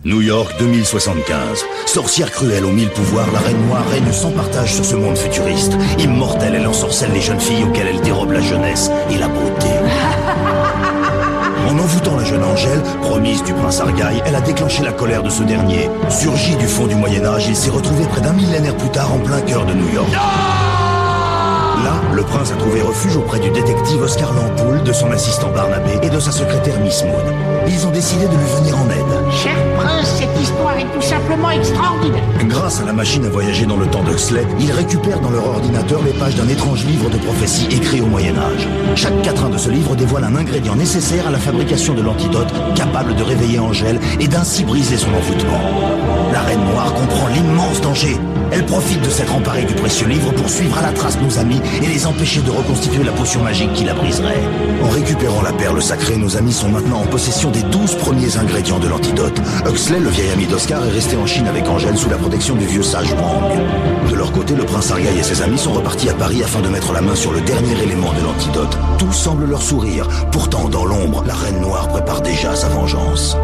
New York 2075. Sorcière cruelle aux 1000 pouvoirs, la Reine Noire règne sans partage sur ce monde futuriste. Immortelle, elle ensorcelle les jeunes filles auxquelles elle dérobe la jeunesse et la beauté. En envoûtant la jeune Angèle, promise du prince Argaï, elle a déclenché la colère de ce dernier. Surgi du fond du Moyen-Âge, il s'est retrouvé près d'un millénaire plus tard en plein cœur de New York. Là, le prince a trouvé refuge auprès du détective Oscar Lampoule, de son assistant Barnabé et de sa secrétaire Miss Moon. Ils ont décidé de lui venir en aide. Cher prince, cette histoire est tout simplement extraordinaire. Grâce à la machine à voyager dans le temps d'Huxley, ils récupèrent dans leur ordinateur les pages d'un étrange livre de prophéties écrit au Moyen-Âge. Chaque quatrain de ce livre dévoile un ingrédient nécessaire à la fabrication de l'antidote, capable de réveiller Angèle et d'ainsi briser son envoûtement. La Reine Noire comprend l'immense danger. Elle profite de s'être emparée du précieux livre pour suivre à la trace nos amis et les empêcher de reconstituer la potion magique qui la briserait. En récupérant la perle sacrée, nos amis sont maintenant en possession des 12 premiers ingrédients de l'antidote. Huxley, le vieil ami d'Oscar, est resté en Chine avec Angèle sous la protection du vieux sage Wang. De leur côté, le prince Argaï et ses amis sont repartis à Paris afin de mettre la main sur le dernier élément de l'antidote. Tout semble leur sourire. Pourtant, dans l'ombre, la Reine Noire prépare déjà sa vengeance.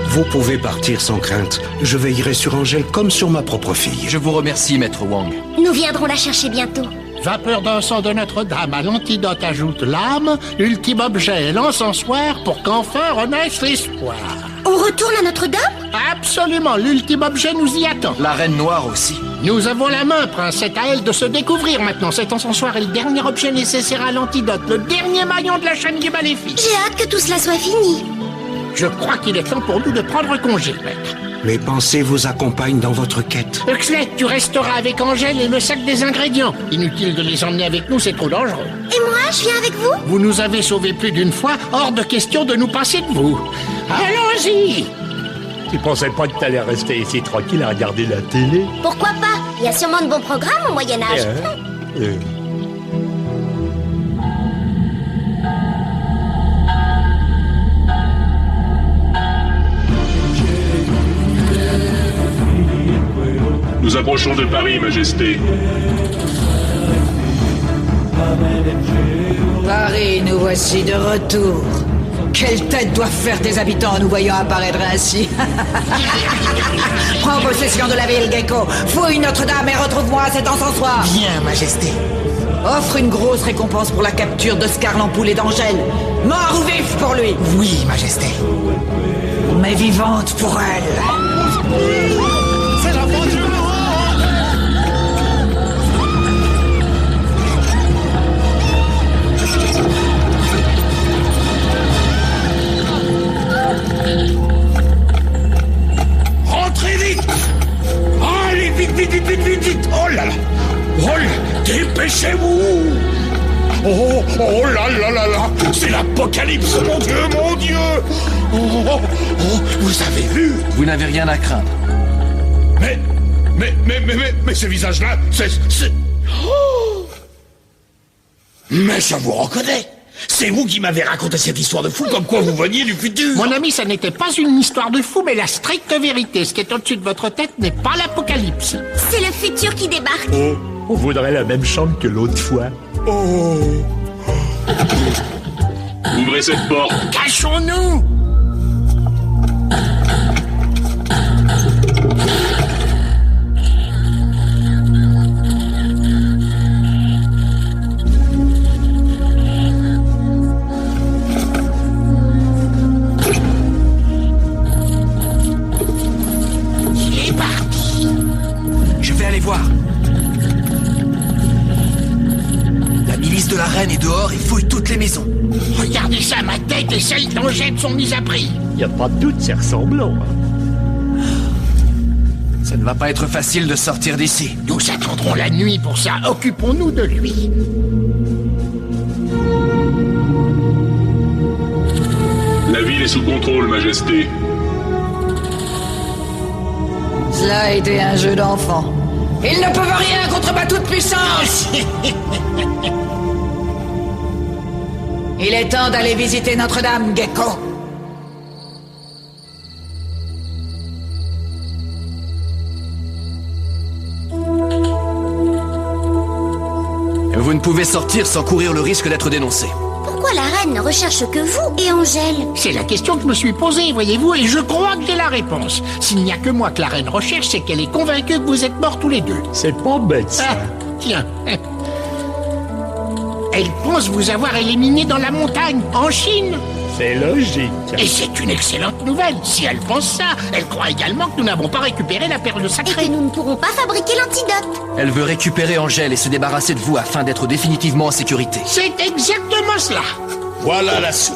Vous pouvez partir sans crainte. Je veillerai sur Angèle comme sur ma propre fille. Je vous remercie, maître Wang. Nous viendrons la chercher bientôt. Vapeur d'encens de Notre-Dame à l'antidote ajoute l'âme, ultime objet l'encensoir pour qu'enfin renaisse l'espoir. On retourne à Notre-Dame? Absolument, l'ultime objet nous y attend. La Reine Noire aussi. Nous avons la main, prince, c'est à elle de se découvrir maintenant. Cet encensoir est le dernier objet nécessaire à l'antidote, le dernier maillon de la chaîne du maléfique. J'ai hâte que tout cela soit fini. Je crois qu'il est temps pour nous de prendre congé, maître. Mes pensées vous accompagnent dans votre quête. Huxley, tu resteras avec Angèle et le sac des ingrédients. Inutile de les emmener avec nous, c'est trop dangereux. Et moi, je viens avec vous? Vous nous avez sauvés plus d'une fois, hors de question de nous passer de vous. Allons-y! Tu pensais pas que t'allais rester ici tranquille à regarder la télé? Pourquoi pas? Il y a sûrement de bons programmes au Moyen-Âge. Nous approchons de Paris, Majesté. Paris, nous voici de retour. Quelle tête doivent faire tes habitants en nous voyant apparaître ainsi? Prends possession de la ville, Gecko. Fouille Notre-Dame et retrouve-moi cet encensoir. Bien, Majesté. Offre une grosse récompense pour la capture d'Oscar Lampoule et d'Angèle. Mort ou vif pour lui. Oui, Majesté. Mais vivante pour elle. C'est l'aventure. Rentrez vite! Allez, vite, vite, vite, vite, vite, vite! Oh là là! Oh là! Dépêchez-vous! Oh, oh là là là là! C'est l'apocalypse, mon Dieu, mon Dieu! Oh, oh, oh, vous avez vu? Vous n'avez rien à craindre. Mais ce visage-là, c'est... Oh, mais je vous reconnais! C'est vous qui m'avez raconté cette histoire de fou, comme quoi vous veniez du futur. Mon ami, ça n'était pas une histoire de fou, mais la stricte vérité. Ce qui est au-dessus de votre tête n'est pas l'apocalypse. C'est le futur qui débarque. Oh, on voudrait la même chambre que l'autre fois. Oh. Ouvrez cette porte. Cachons-nous! De la reine est dehors et fouille toutes les maisons. Regardez ça, ma tête et celle d'Angèle sont mises à prix. Y a pas de doute, c'est ressemblant. Ça ne va pas être facile de sortir d'ici. Nous attendrons la nuit pour ça. Occupons-nous de lui. La ville est sous contrôle, Majesté. Cela a été un jeu d'enfant. Ils ne peuvent rien contre ma toute-puissance. Il est temps d'aller visiter Notre-Dame, Gecko. Vous ne pouvez sortir sans courir le risque d'être dénoncé. Pourquoi la reine ne recherche que vous et Angèle? C'est la question que je me suis posée, voyez-vous, et je crois que j'ai la réponse. S'il n'y a que moi que la reine recherche, c'est qu'elle est convaincue que vous êtes morts tous les deux. C'est pas bête, ça. Ah, tiens. Elle pense vous avoir éliminé dans la montagne, en Chine. C'est logique. Et c'est une excellente nouvelle. Si elle pense ça, elle croit également que nous n'avons pas récupéré la perle Et que sacrée. nous ne pourrons pas fabriquer l'antidote. Elle veut récupérer Angèle et se débarrasser de vous afin d'être définitivement en sécurité. C'est exactement cela. Voilà la soupe.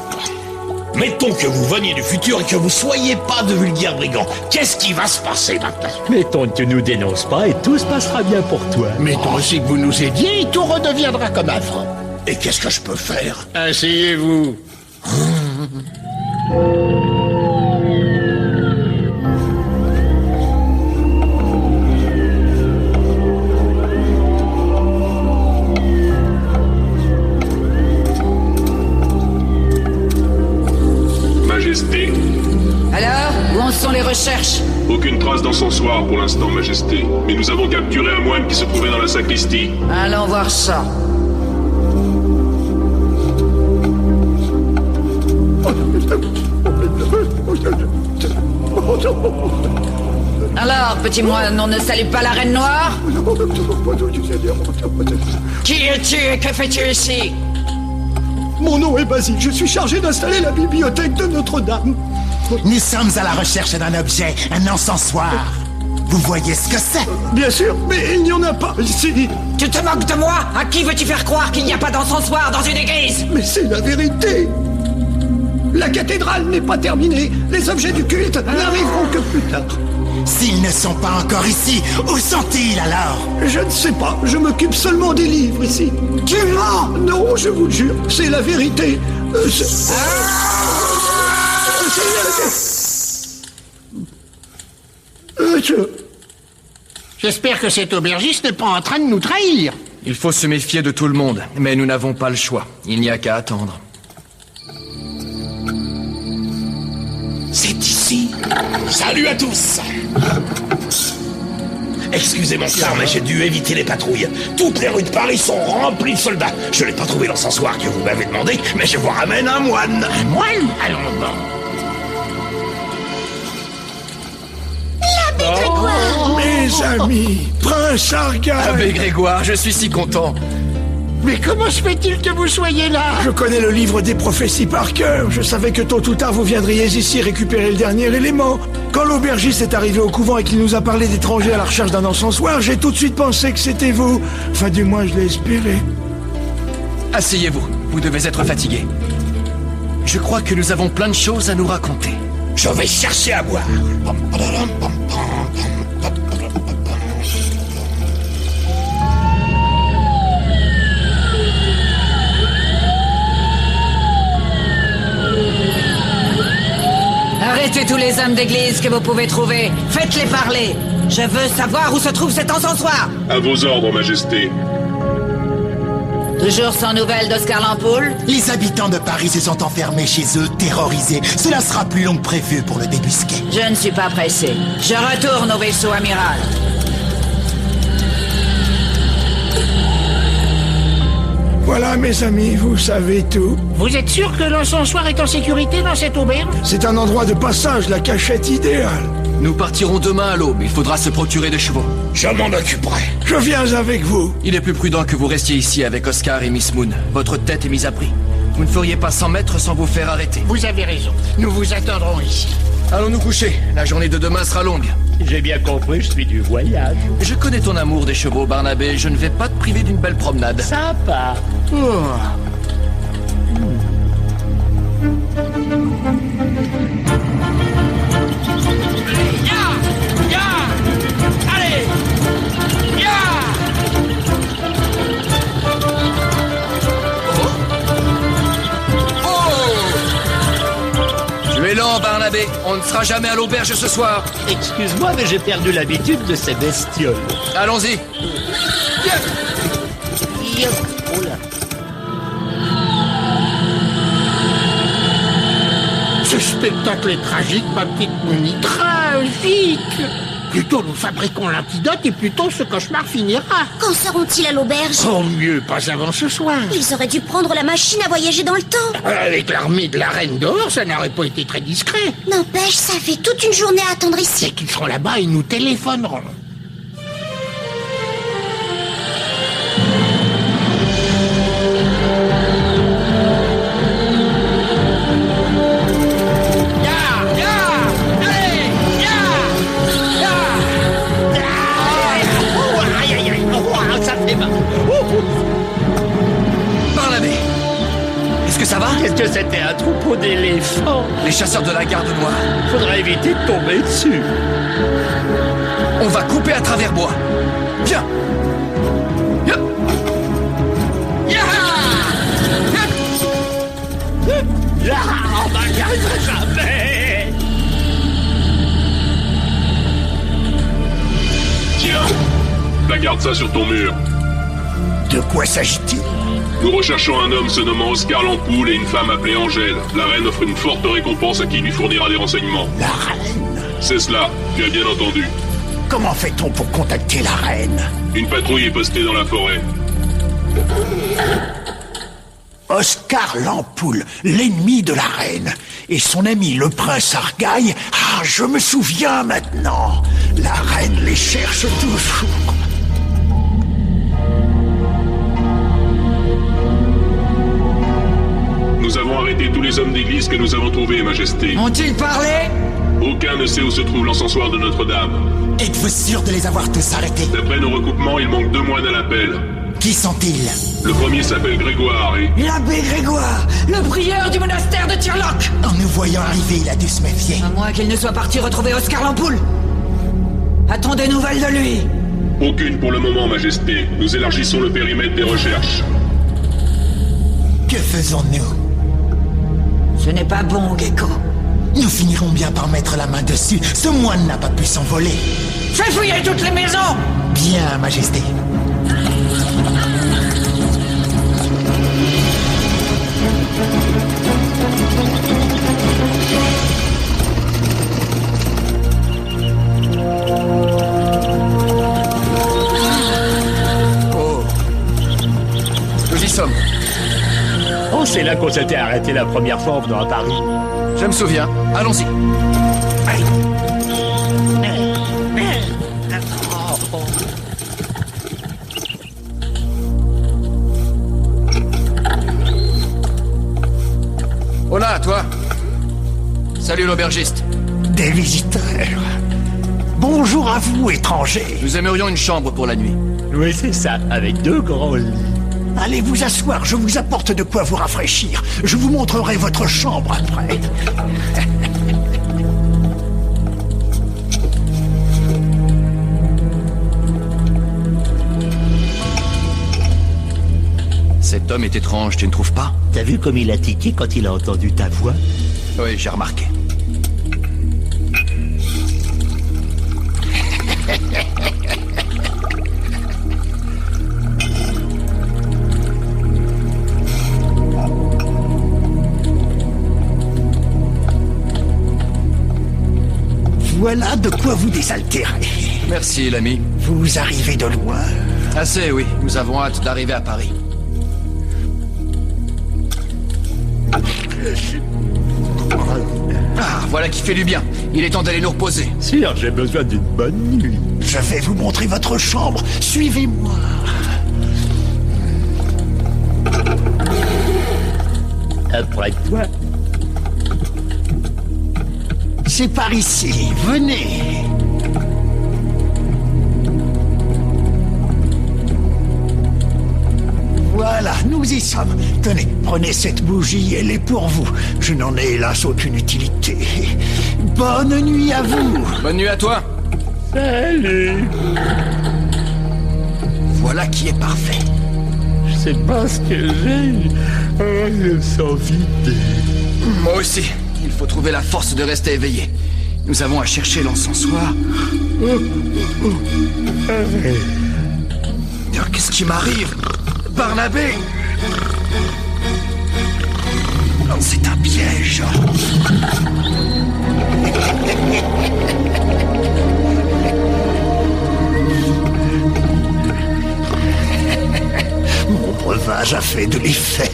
Mettons que vous veniez du futur et que vous soyez pas de vulgaires brigands. Qu'est-ce qui va se passer maintenant? Mettons que tu nous dénonces pas et tout se passera bien pour toi. Mettons aussi que vous nous aidiez et tout redeviendra comme avant. Et qu'est-ce que je peux faire? Asseyez-vous. Majesté. Alors, où en sont les recherches? Aucune trace d'encensoir pour l'instant, Majesté. Mais nous avons capturé un moine qui se trouvait dans la sacristie. Allons voir ça. Alors, petit moine, on ne salue pas la reine noire? Qui es-tu et que fais-tu ici? Mon nom est Basile, je suis chargé d'installer la bibliothèque de Notre-Dame. Nous sommes à la recherche d'un objet, un encensoir. Vous voyez ce que c'est? Bien sûr, mais il n'y en a pas ici. Tu te moques de moi? À qui veux-tu faire croire qu'il n'y a pas d'encensoir dans une église? Mais c'est la vérité. La cathédrale n'est pas terminée. Les objets du culte n'arriveront que plus tard. S'ils ne sont pas encore ici, où sont-ils alors? Je ne sais pas, je m'occupe seulement des livres ici. Tu mens! Non, je vous le jure, c'est la vérité. J'espère que cet aubergiste n'est pas en train de nous trahir. Il faut se méfier de tout le monde, mais nous n'avons pas le choix. Il n'y a qu'à attendre. C'est ici. Salut à tous. Excusez mon frère, mais j'ai dû éviter les patrouilles. Toutes les rues de Paris sont remplies de soldats. Je n'ai pas trouvé l'encensoir que vous m'avez demandé, mais je vous ramène un moine. Un moine? Allons, bon. L'abbé Grégoire. Mes amis, Prince Argal. Abbé Grégoire, je suis si content. Mais comment se fait-il que vous soyez là? Je connais le livre des prophéties par cœur. Je savais que tôt ou tard vous viendriez ici récupérer le dernier élément. Quand l'aubergiste est arrivé au couvent et qu'il nous a parlé d'étrangers à la recherche d'un encensoir, j'ai tout de suite pensé que c'était vous. Enfin, du moins, je l'ai espéré. Asseyez-vous, vous devez être fatigué. Je crois que nous avons plein de choses à nous raconter. Je vais chercher à boire. Arrêtez tous les hommes d'église que vous pouvez trouver. Faites-les parler. Je veux savoir où se trouve cet encensoir. À vos ordres, Majesté. Toujours sans nouvelles d'Oscar Lampoule? Les habitants de Paris se sont enfermés chez eux, terrorisés. Cela sera plus long que prévu pour le débusquer. Je ne suis pas pressé. Je retourne au vaisseau amiral. Voilà, mes amis, vous savez tout. Vous êtes sûr que l'encensoir est en sécurité dans cette auberge? C'est un endroit de passage, la cachette idéale. Nous partirons demain à l'aube. Il faudra se procurer des chevaux. Je m'en occuperai. Je viens avec vous. Il est plus prudent que vous restiez ici avec Oscar et Miss Moon. Votre tête est mise à prix. Vous ne feriez pas 100 mètres sans vous faire arrêter. Vous avez raison. Nous vous attendrons ici. Allons nous coucher. La journée de demain sera longue. J'ai bien compris, je suis du voyage. Je connais ton amour des chevaux, Barnabé. Je ne vais pas te priver d'une belle promenade. Sympa. Allez! Tu es lent, Barnabé. On ne sera jamais à l'auberge ce soir. Excuse-moi, mais j'ai perdu l'habitude de ces bestioles. Allons-y. Oh là. Ce spectacle est tragique, ma petite Mouni. Tragique! Plus tôt nous fabriquons l'antidote et plus tôt ce cauchemar finira. Quand seront-ils à l'auberge? Oh mieux, pas avant ce soir. Ils auraient dû prendre la machine à voyager dans le temps. Avec l'armée de la reine dehors, ça n'aurait pas été très discret. N'empêche, ça fait toute une journée à attendre ici. Dès qu'ils seront là-bas, ils nous téléphoneront. Barnabé! Est-ce que ça va? Qu'est-ce que c'était, un troupeau d'éléphants? Les chasseurs de la garde noire. Faudrait éviter de tomber dessus. On va couper à travers bois. Viens! Ya! Ya! Ah, on n'y arriverait jamais. Tiens, la garde ça sur ton mur. De quoi s'agit-il? Nous recherchons un homme se nommant Oscar Lampoule et une femme appelée Angèle. La reine offre une forte récompense à qui lui fournira des renseignements. La reine? C'est cela, tu as bien entendu. Comment fait-on pour contacter la reine? Une patrouille est postée dans la forêt. Oscar Lampoule, l'ennemi de la reine, et son ami le prince Argaï. Ah, je me souviens maintenant. La reine les cherche toujours. Nous avons arrêté tous les hommes d'église que nous avons trouvés, Majesté. Ont-ils parlé? Aucun ne sait où se trouve l'encensoir de Notre-Dame. Êtes-vous sûr de les avoir tous arrêtés? D'après nos recoupements, il manque 2 moines à l'appel. Qui sont-ils? Le premier s'appelle Grégoire et... L'abbé Grégoire, le prieur du monastère de Tirloc. En nous voyant arriver, il a dû se méfier. À moins qu'il ne soit parti retrouver Oscar Lampoule. A-t-on des nouvelles de lui? Aucune pour le moment, Majesté. Nous élargissons le périmètre des recherches. Que faisons-nous? Ce n'est pas bon, Gecko. Nous finirons bien par mettre la main dessus. Ce moine n'a pas pu s'envoler. Fais fouiller toutes les maisons! Bien, Majesté. Oh. Nous y sommes. Oh, c'est là qu'on s'était arrêté la première fois en venant à Paris. Je me souviens. Allons-y. Hola, toi. Salut l'aubergiste. Des visiteurs. Bonjour à vous, étrangers. Nous aimerions une chambre pour la nuit. Oui, c'est ça, avec 2 grands lits. Allez vous asseoir, je vous apporte de quoi vous rafraîchir. Je vous montrerai votre chambre après. Cet homme est étrange, tu ne trouves pas? T'as vu comme il a tiqué quand il a entendu ta voix? Oui, j'ai remarqué. Voilà de quoi vous désaltérer. Merci, l'ami. Vous arrivez de loin. Assez, oui. Nous avons hâte d'arriver à Paris. Ah, voilà qui fait du bien. Il est temps d'aller nous reposer. Sire, j'ai besoin d'une bonne nuit. Je vais vous montrer votre chambre. Suivez-moi. Après toi. C'est par ici. Venez. Voilà, nous y sommes. Tenez, prenez cette bougie, elle est pour vous. Je n'en ai hélas aucune utilité. Bonne nuit à vous. Bonne nuit à toi. Salut. Voilà qui est parfait. Je sais pas ce que j'ai. Oh, je me sens vide. Moi aussi. Il faut trouver la force de rester éveillé. Nous avons à chercher l'encensoir. Qu'est-ce qui m'arrive? Barnabé! C'est un piège. fait de l'effet.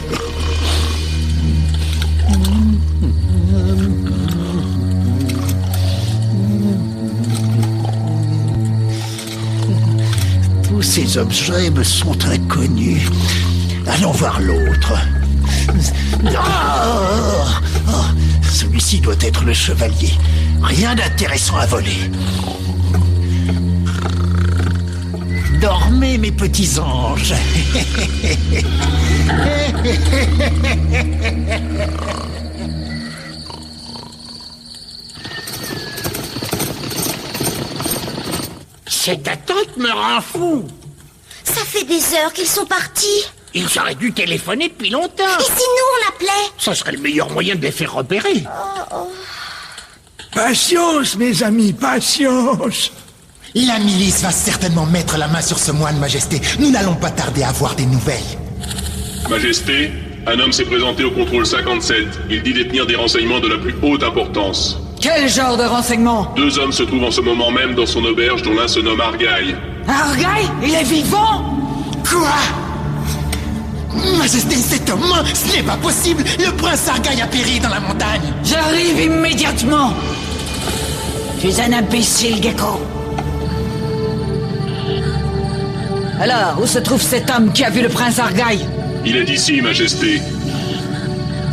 Tous ces objets me sont inconnus. Allons voir l'autre. Celui-ci doit être le chevalier. Rien d'intéressant à voler. Dormez, mes petits anges. Cette attente me rend fou. Ça fait des heures qu'ils sont partis. Ils auraient dû téléphoner depuis longtemps. Et si nous, on appelait? Ce serait le meilleur moyen de les faire repérer. Patience, mes amis, patience. La milice va certainement mettre la main sur ce moine, Majesté. Nous n'allons pas tarder à avoir des nouvelles. Majesté, un homme s'est présenté au contrôle 57. Il dit détenir des renseignements de la plus haute importance. Quel genre de renseignements? 2 hommes se trouvent en ce moment même dans son auberge, dont l'un se nomme Argyle. Argyle? Il est vivant? Quoi? Majesté, cet homme, ce n'est pas possible. Le prince Argyle a péri dans la montagne. J'arrive immédiatement. Tu es un imbécile, Gecko. Alors, où se trouve cet homme qui a vu le prince Argyle? Il est ici, Majesté.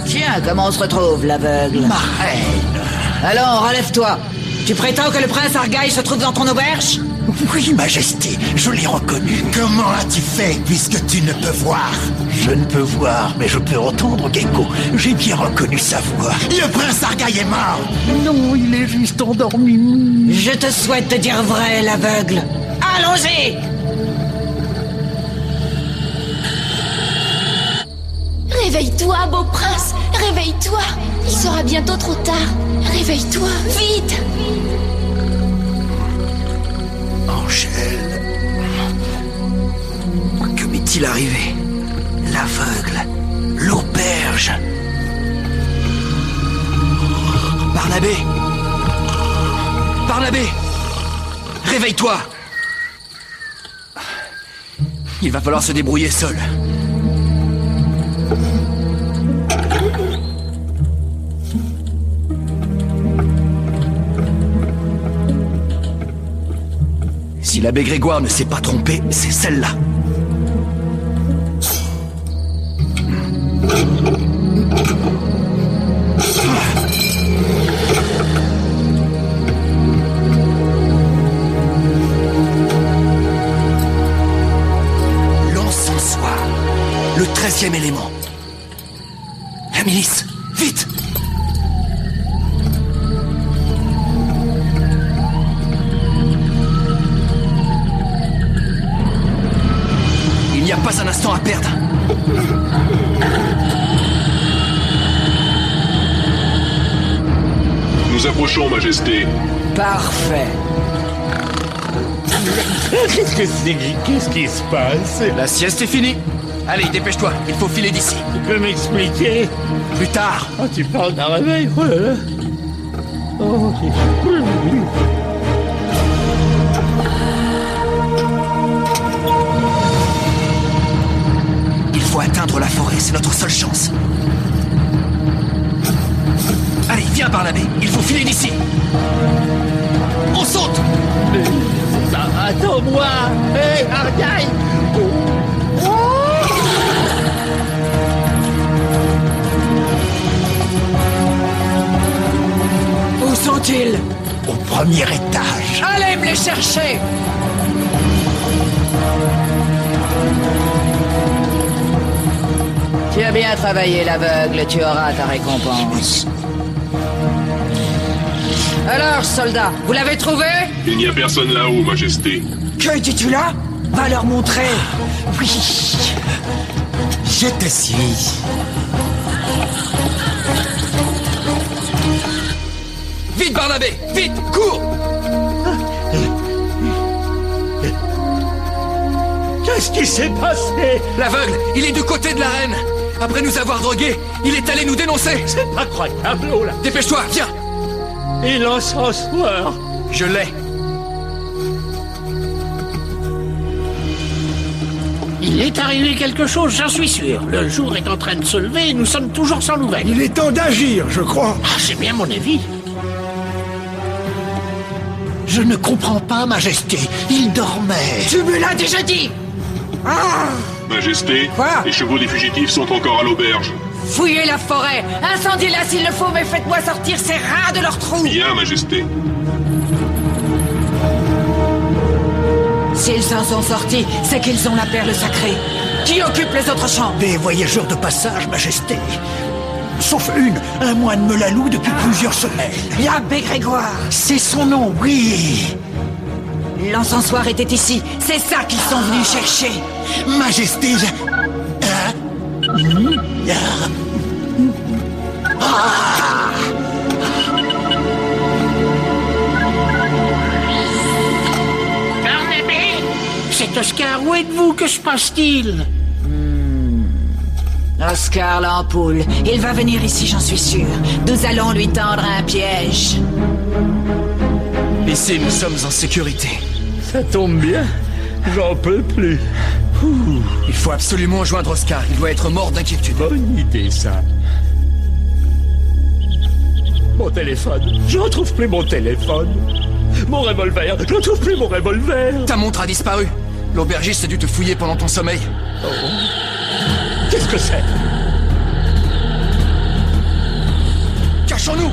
Tiens, comment on se retrouve, l'aveugle? Ma reine. Allons, relève-toi. Tu prétends que le prince Argyle se trouve dans ton auberge? Oui, Majesté, je l'ai reconnu. Comment as-tu fait, puisque tu ne peux voir? Je ne peux voir, mais je peux entendre, Gecko. J'ai bien reconnu sa voix. Le prince Argyle est mort. Non, il est juste endormi. Je te souhaite de dire vrai, l'aveugle. Allons-y! Réveille-toi, beau prince. Réveille-toi. Il sera bientôt trop tard. Réveille-toi, vite. Angèle. Que m'est-il arrivé? L'aveugle. L'auberge. Barnabé! Barnabé! Réveille-toi! Il va falloir se débrouiller seul. Si l'abbé Grégoire ne s'est pas trompé, c'est celle-là. L'encensoir. Le 13e élément. La milice, vite! Il n'y a pas un instant à perdre. Nous approchons, Majesté. Parfait. Qu'est-ce qui se passe? La sieste est finie. Allez, dépêche-toi, il faut filer d'ici. Tu peux m'expliquer? Plus tard. Oh, tu parles d'un réveil? Oh là là. Oh, Il faut atteindre la forêt, c'est notre seule chance. Allez, viens Barnabé, il faut filer d'ici. On saute! Attends-moi! Hé, Argyle! Où sont-ils? Au premier étage. Allez me les chercher! Tu as bien travaillé, l'aveugle, tu auras ta récompense. Alors, soldat, vous l'avez trouvé? Il n'y a personne là-haut, Majesté. Que dis-tu là? Va leur montrer. Oui. Je te suis. Vite Barnabé, vite, cours! Qu'est-ce qui s'est passé? L'aveugle, il est du côté de la reine. Après nous avoir drogués, il est allé nous dénoncer. C'est pas croyable, oh là. Dépêche-toi, viens. Et l'encensoir? Je l'ai. Il est arrivé quelque chose, j'en suis sûr. Le jour est en train de se lever et nous sommes toujours sans nouvelles. Il est temps d'agir, je crois. Ah, c'est bien mon avis. Je ne comprends pas, Majesté. Il dormait. Tu me l'as déjà dit. Ah! Majesté, Quoi? les chevaux des fugitifs sont encore à l'auberge. Fouillez la forêt, incendiez-la s'il le faut, mais faites-moi sortir ces rats de leur trou. Bien, Majesté. S'ils s'en sont sortis, c'est qu'ils ont la perle sacrée. Qui occupe les autres champs? Des voyageurs de passage, Majesté. Sauf une, un moine me la loue depuis plusieurs semaines. L'abbé Grégoire. C'est son nom, oui. L'encensoir était ici, c'est ça qu'ils sont venus chercher. Majesté, Barnabé, c'est Oscar, où êtes-vous? Que se passe-t-il? Oscar l'ampoule, il va venir ici, j'en suis sûr. Nous allons lui tendre un piège. Ici, nous sommes en sécurité. Ça tombe bien, j'en peux plus. Il faut absolument joindre Oscar, il doit être mort d'inquiétude. Bonne idée, ça. Mon téléphone, je retrouve plus mon téléphone. Mon revolver, je retrouve plus mon revolver. Ta montre a disparu. L'aubergiste a dû te fouiller pendant ton sommeil. Oh. Qu'est-ce que c'est? Cachons-nous!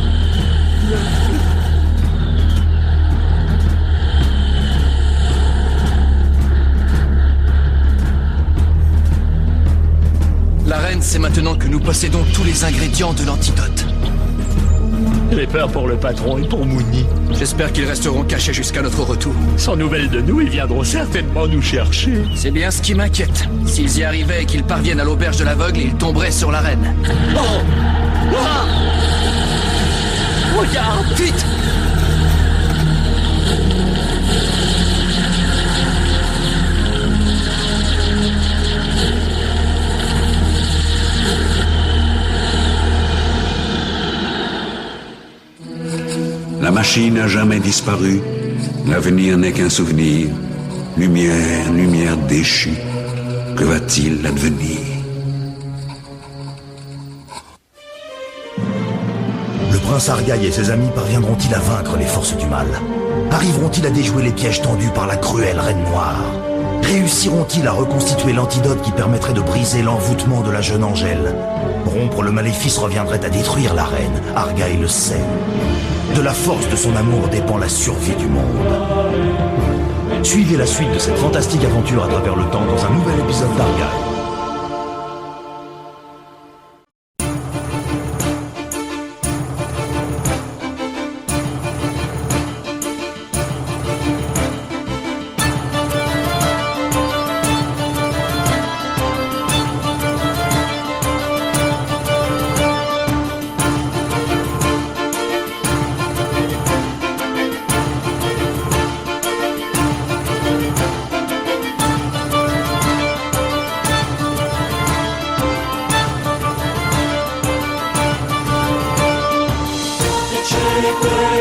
La reine sait maintenant que nous possédons tous les ingrédients de l'antidote. J'ai peur pour le patron et pour Mouni. J'espère qu'ils resteront cachés jusqu'à notre retour. Sans nouvelles de nous, ils viendront certainement nous chercher. C'est bien ce qui m'inquiète. S'ils y arrivaient et qu'ils parviennent à l'auberge de l'aveugle, ils tomberaient sur la reine. Oh! Ah! Regarde! Vite! La machine n'a jamais disparu. L'avenir n'est qu'un souvenir. Lumière, lumière déchue. Que va-t-il advenir? Le prince Argaï et ses amis parviendront-ils à vaincre les forces du mal? Arriveront-ils à déjouer les pièges tendus par la cruelle Reine Noire? Réussiront-ils à reconstituer l'antidote qui permettrait de briser l'envoûtement de la jeune Angèle? Rompre le maléfice reviendrait à détruire la reine, Argaï le sait. De la force de son amour dépend la survie du monde. Suivez la suite de cette fantastique aventure à travers le temps dans un nouvel épisode d'Argaï. Check